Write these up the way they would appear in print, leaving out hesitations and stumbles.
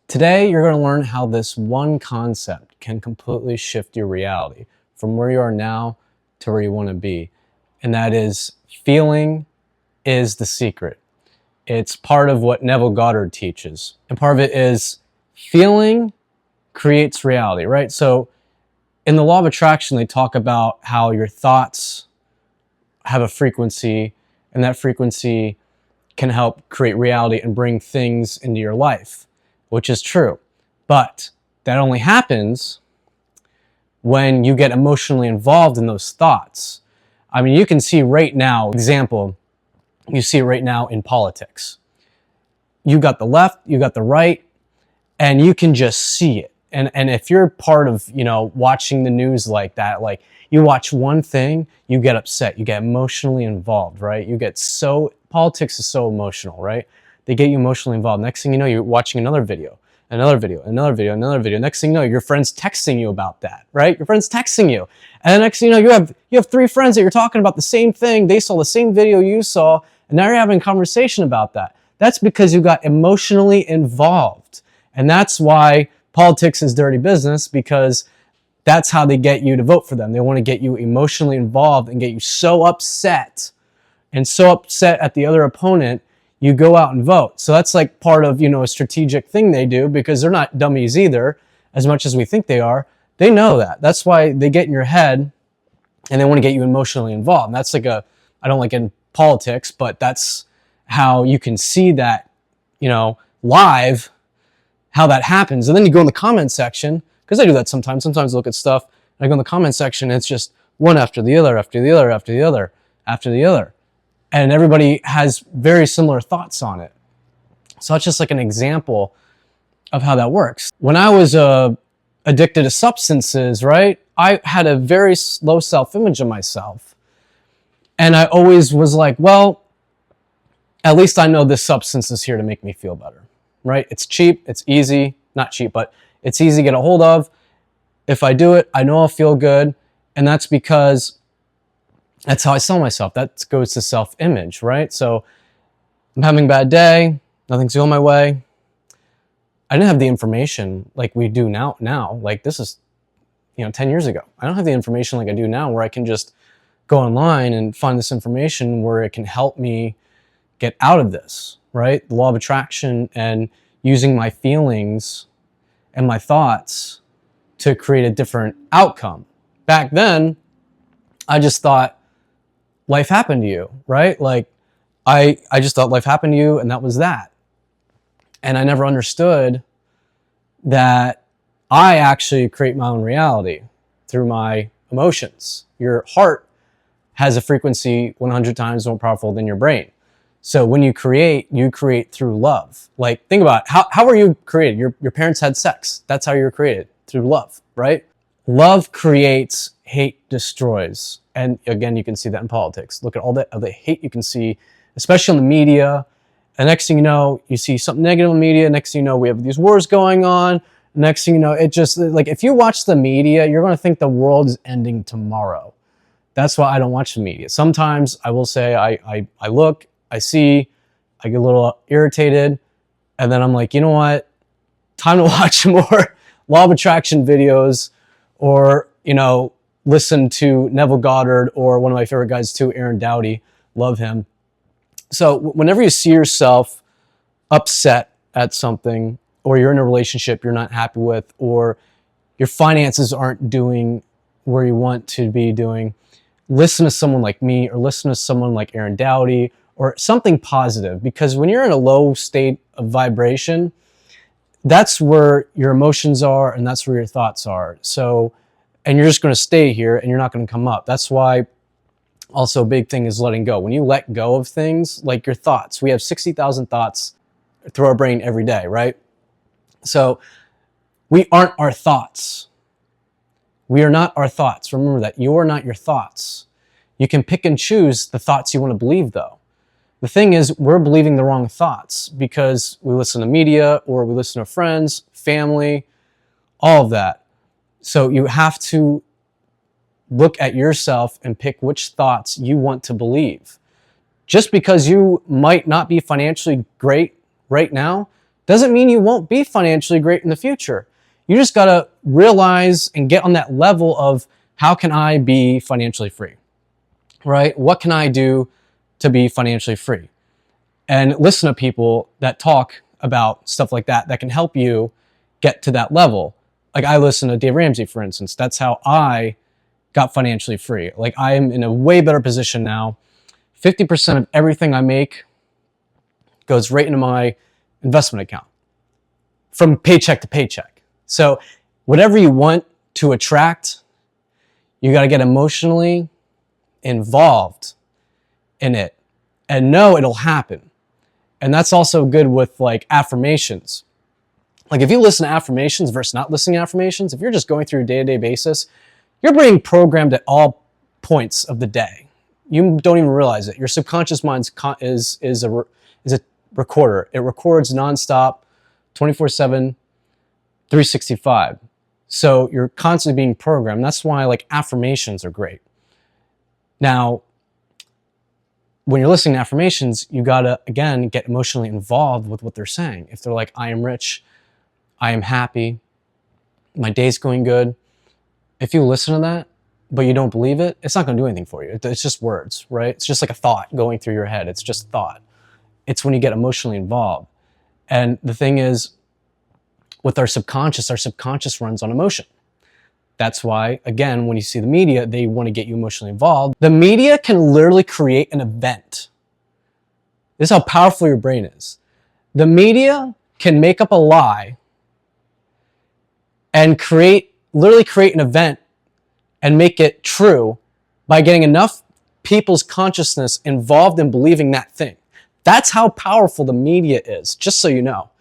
Today, you're going to learn how this one concept can completely shift your reality from where you are now to where you want to be. And that is, feeling is the secret. It's part of what Neville Goddard teaches. And part of it is feeling creates reality, right? So in the law of attraction, they talk about how your thoughts have a frequency, and that frequency can help create reality and bring things into your life, which is true. But that only happens when you get emotionally involved in those thoughts. I mean, you can see right now, example, you see it right now in politics. You got the left, you got the right, and you can just see it. And if you're part of, watching the news like that, like you watch one thing, you get upset, you get emotionally involved, right? Politics is so emotional, right? They get you emotionally involved. Next thing you know, you're watching another video, another video, another video, another video. Next thing you know, your friend's texting you about that, right? Your friend's texting you. And the next thing you know, you have three friends that you're talking about the same thing. They saw the same video you saw, and now you're having a conversation about that. That's because you got emotionally involved. And that's why politics is dirty business, because that's how they get you to vote for them. They want to get you emotionally involved and get you so upset at the other opponent, you go out and vote. So that's like part of, a strategic thing they do, because they're not dummies either, as much as we think they are. They know that. That's why they get in your head and they want to get you emotionally involved. And that's like I don't like in politics, but that's how you can see that, live, how that happens. And then you go in the comment section, because I do that sometimes. Sometimes I look at stuff and I go in the comment section and it's just one after the other, after the other, after the other, after the other. And everybody has very similar thoughts on it. So that's just like an example of how that works. When I was addicted to substances, right, I had a very low self-image of myself. And I always was like, well, at least I know this substance is here to make me feel better, right? It's cheap, it's easy, not cheap, but it's easy to get a hold of. If I do it, I know I'll feel good. And that's because that's how I sell myself. That goes to self-image, right? So I'm having a bad day, nothing's going my way. I didn't have the information like we do now. Like this is, 10 years ago. I don't have the information like I do now, where I can just go online and find this information where it can help me get out of this, right? The law of attraction and using my feelings and my thoughts to create a different outcome. Back then, I just thought life happened to you, right? Like I just thought life happened to you and that was that. And I never understood that I actually create my own reality through my emotions. Your heart has a frequency 100 times more powerful than your brain. So when you create through love. Like think about it. How were you created? Your parents had sex. That's how you were created, through love, right? Love creates, hate destroys. And again, you can see that in politics. Look at all the hate you can see, especially on the media. And next thing you know, you see something negative in the media. Next thing you know, we have these wars going on. Next thing you know, it just, like, if you watch the media, you're going to think the world is ending tomorrow. That's why I don't watch the media. Sometimes I will say I look, I see, I get a little irritated, and then I'm like, you know what? Time to watch more law of attraction videos, or, listen to Neville Goddard, or one of my favorite guys too, Aaron Doughty. Love him. So whenever you see yourself upset at something, or you're in a relationship you're not happy with, or your finances aren't doing where you want to be doing, listen to someone like me, or listen to someone like Aaron Doughty, or something positive. Because when you're in a low state of vibration, that's where your emotions are and that's where your thoughts are. So, and you're just going to stay here and you're not going to come up. That's why also a big thing is letting go. When you let go of things, like your thoughts, we have 60,000 thoughts through our brain every day, right? So we aren't our thoughts. We are not our thoughts. Remember that. You are not your thoughts. You can pick and choose the thoughts you want to believe, though. The thing is, we're believing the wrong thoughts because we listen to media, or we listen to friends, family, all of that. So you have to look at yourself and pick which thoughts you want to believe. Just because you might not be financially great right now doesn't mean you won't be financially great in the future. You just got to realize and get on that level of, how can I be financially free, right? What can I do to be financially free? And listen to people that talk about stuff like that can help you get to that level. Like, I listen to Dave Ramsey, for instance. That's how I got financially free. Like, I am in a way better position now. 50% of everything I make goes right into my investment account from paycheck to paycheck. So whatever you want to attract, you got to get emotionally involved in it and know it'll happen. And that's also good with like affirmations. Like, if you listen to affirmations versus not listening to affirmations, if you're just going through a day-to-day basis, you're being programmed at all points of the day. You don't even realize it. Your subconscious mind is a recorder. It records nonstop, 24/7, 365. So you're constantly being programmed. That's why like affirmations are great. Now, when you're listening to affirmations, you gotta, again, get emotionally involved with what they're saying. If they're like, I am rich, I am happy, my day's going good. If you listen to that, but you don't believe it, it's not gonna do anything for you. It's just words, right? It's just like a thought going through your head. It's just thought. It's when you get emotionally involved. And the thing is, with our subconscious runs on emotion. That's why, again, when you see the media, they want to get you emotionally involved. The media can literally create an event. This is how powerful your brain is. The media can make up a lie and literally create an event and make it true by getting enough people's consciousness involved in believing that thing. That's how powerful the media is, just so you know.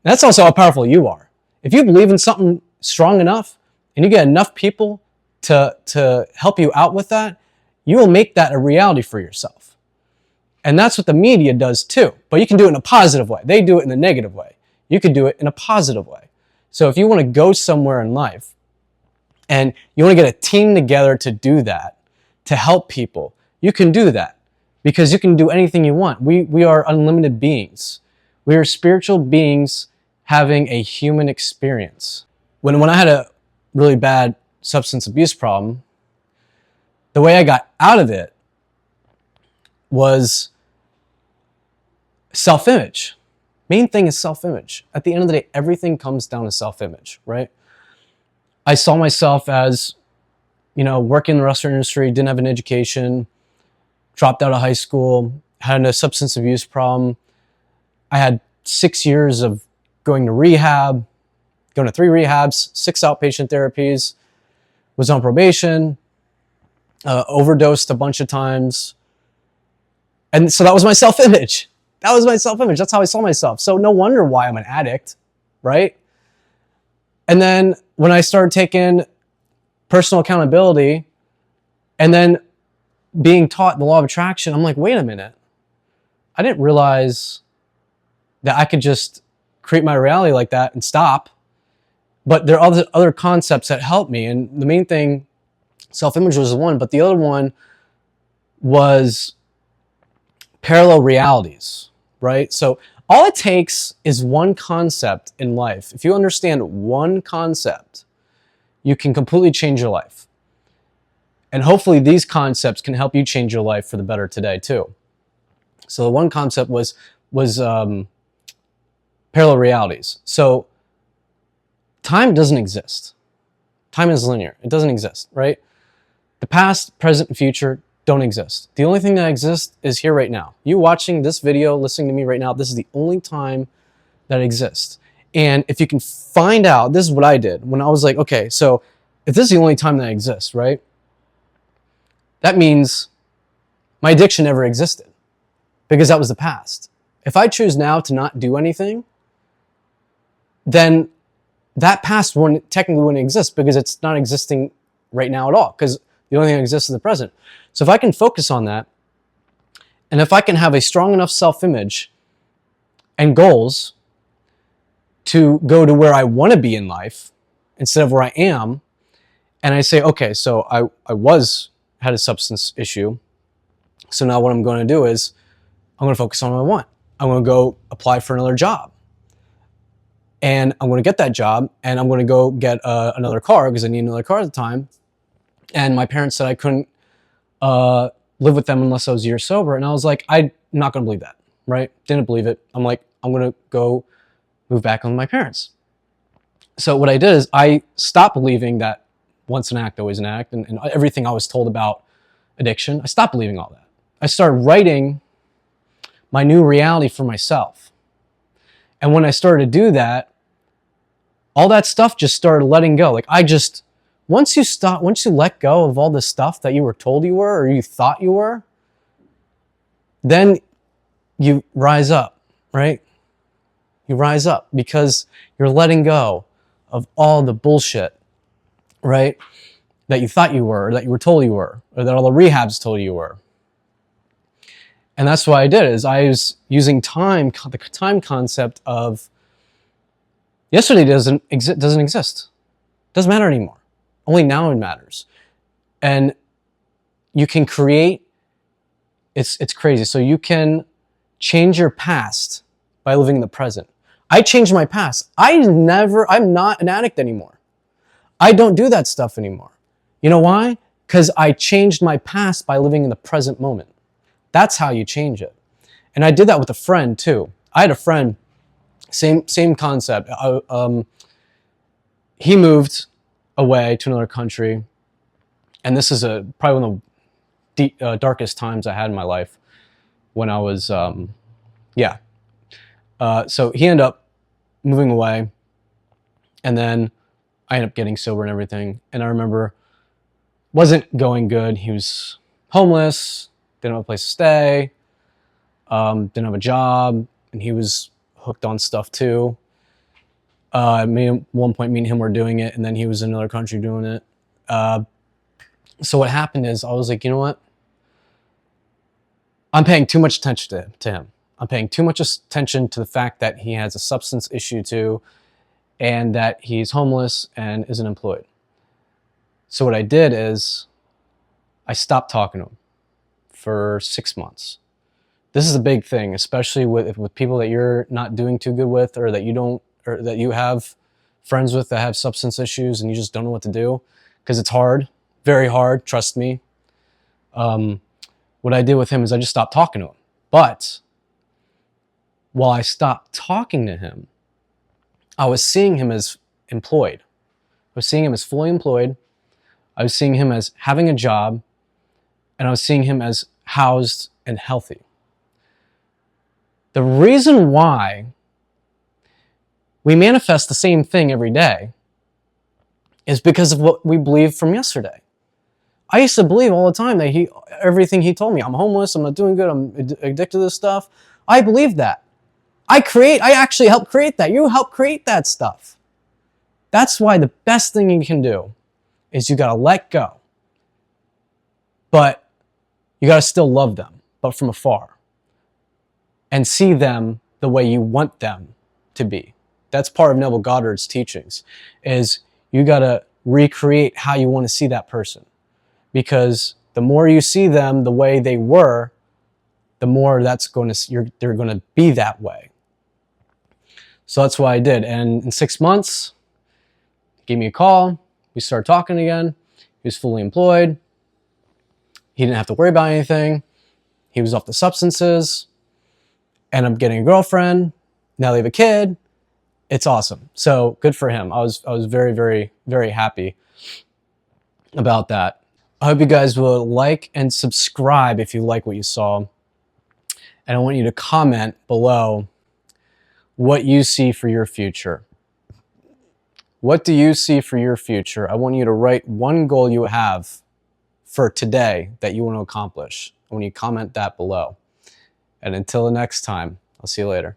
That's also how powerful you are. If you believe in something strong enough and you get enough people to help you out with that, you will make that a reality for yourself. And that's what the media does too. But you can do it in a positive way. They do it in a negative way. You can do it in a positive way. So if you want to go somewhere in life and you want to get a team together to do that, to help people, you can do that because you can do anything you want. We are unlimited beings. We are spiritual beings having a human experience. When I had a really bad substance abuse problem, the way I got out of it was self-image. Main thing is self-image. At the end of the day, everything comes down to self-image, right? I saw myself as, working in the restaurant industry, didn't have an education, dropped out of high school, had a substance abuse problem. I had 6 years of going to rehab, going to 3 rehabs, 6 outpatient therapies, was on probation, overdosed a bunch of times. And so that was my self-image. That was my self-image. That's how I saw myself. So no wonder why I'm an addict, right? And then when I started taking personal accountability and then being taught the law of attraction, I'm like, wait a minute. I didn't realize that I could just create my reality like that and stop. But there are other concepts that help me. And the main thing, self-image was one, but the other one was parallel realities, right? So all it takes is one concept in life. If you understand one concept, you can completely change your life. And hopefully these concepts can help you change your life for the better today too. So the one concept was parallel realities. So time doesn't exist. Time is linear. It doesn't exist, right? The past, present, and future don't exist. The only thing that exists is here right now. You watching this video, listening to me right now, this is the only time that exists. And if you can find out, this is what I did when I was like, okay, so if this is the only time that exists, right? That means my addiction never existed because that was the past. If I choose now to not do anything, then that past one technically wouldn't exist because it's not existing right now at all because the only thing that exists is the present. So if I can focus on that, and if I can have a strong enough self-image and goals to go to where I want to be in life instead of where I am, and I say, okay, so I had a substance issue, so now what I'm going to do is I'm going to focus on what I want. I'm going to go apply for another job. and I'm going to get that job, and I'm going to go get another car because I need another car at the time. And my parents said I couldn't live with them unless I was a year sober. And I was like, I'm not going to believe that, right? Didn't believe it. I'm like, I'm going to go move back in with my parents. So what I did is I stopped believing that once an act, always an act, and everything I was told about addiction. I stopped believing all that. I started writing my new reality for myself. And when I started to do that, all that stuff just started letting go. Like once you let go of all the stuff that you were told you were or you thought you were, then you rise up, right? You rise up because you're letting go of all the bullshit, right? That you thought you were, or that you were told you were, or that all the rehabs told you were. And that's what I did, is I was using the time concept of yesterday doesn't exist. Doesn't matter anymore. Only now it matters. And you can create, it's crazy. So you can change your past by living in the present. I changed my past. I'm not an addict anymore. I don't do that stuff anymore. You know why? Because I changed my past by living in the present moment. That's how you change it. And I did that with a friend too. I had a friend, same concept. He moved away to another country, and this is probably one of the darkest times I had in my life when I was, so he ended up moving away, and then I ended up getting sober and everything. And I remember wasn't going good. He was homeless, didn't have a place to stay, didn't have a job, and he was hooked on stuff too. At one point, me and him were doing it, and then he was in another country doing it. So what happened is I was like, you know what? I'm paying too much attention to him. I'm paying too much attention to the fact that he has a substance issue too, and that he's homeless and isn't employed. So what I did is I stopped talking to him for 6 months. This is a big thing, especially with people that you're not doing too good with, or that you have friends with that have substance issues and you just don't know what to do, because it's hard, very hard, trust me. What I did with him is I just stopped talking to him. But while I stopped talking to him, I was seeing him as employed. I was seeing him as fully employed. I was seeing him as having a job, and I was seeing him as housed and healthy. The reason why we manifest the same thing every day is because of what we believe from yesterday. I used to believe all the time that everything he told me, I'm homeless, I'm not doing good, I'm addicted to this stuff. I believed that. I actually helped create that. You helped create that stuff. That's why the best thing you can do is you gotta let go. But you gotta still love them, but from afar. And see them the way you want them to be. That's part of Neville Goddard's teachings, is you gotta recreate how you want to see that person. Because the more you see them the way they were, the more they're gonna be that way. So that's what I did. And in 6 months, he gave me a call. We started talking again. He was fully employed. He didn't have to worry about anything. He was off the substances. And I'm getting a girlfriend. Now they have a kid. It's awesome. So good for him. I was very, very, very happy about that. I hope you guys will like and subscribe if you like what you saw. And I want you to comment below what you see for your future. What do you see for your future? I want you to write one goal you have for today that you want to accomplish. I want you to comment that below. And until the next time, I'll see you later.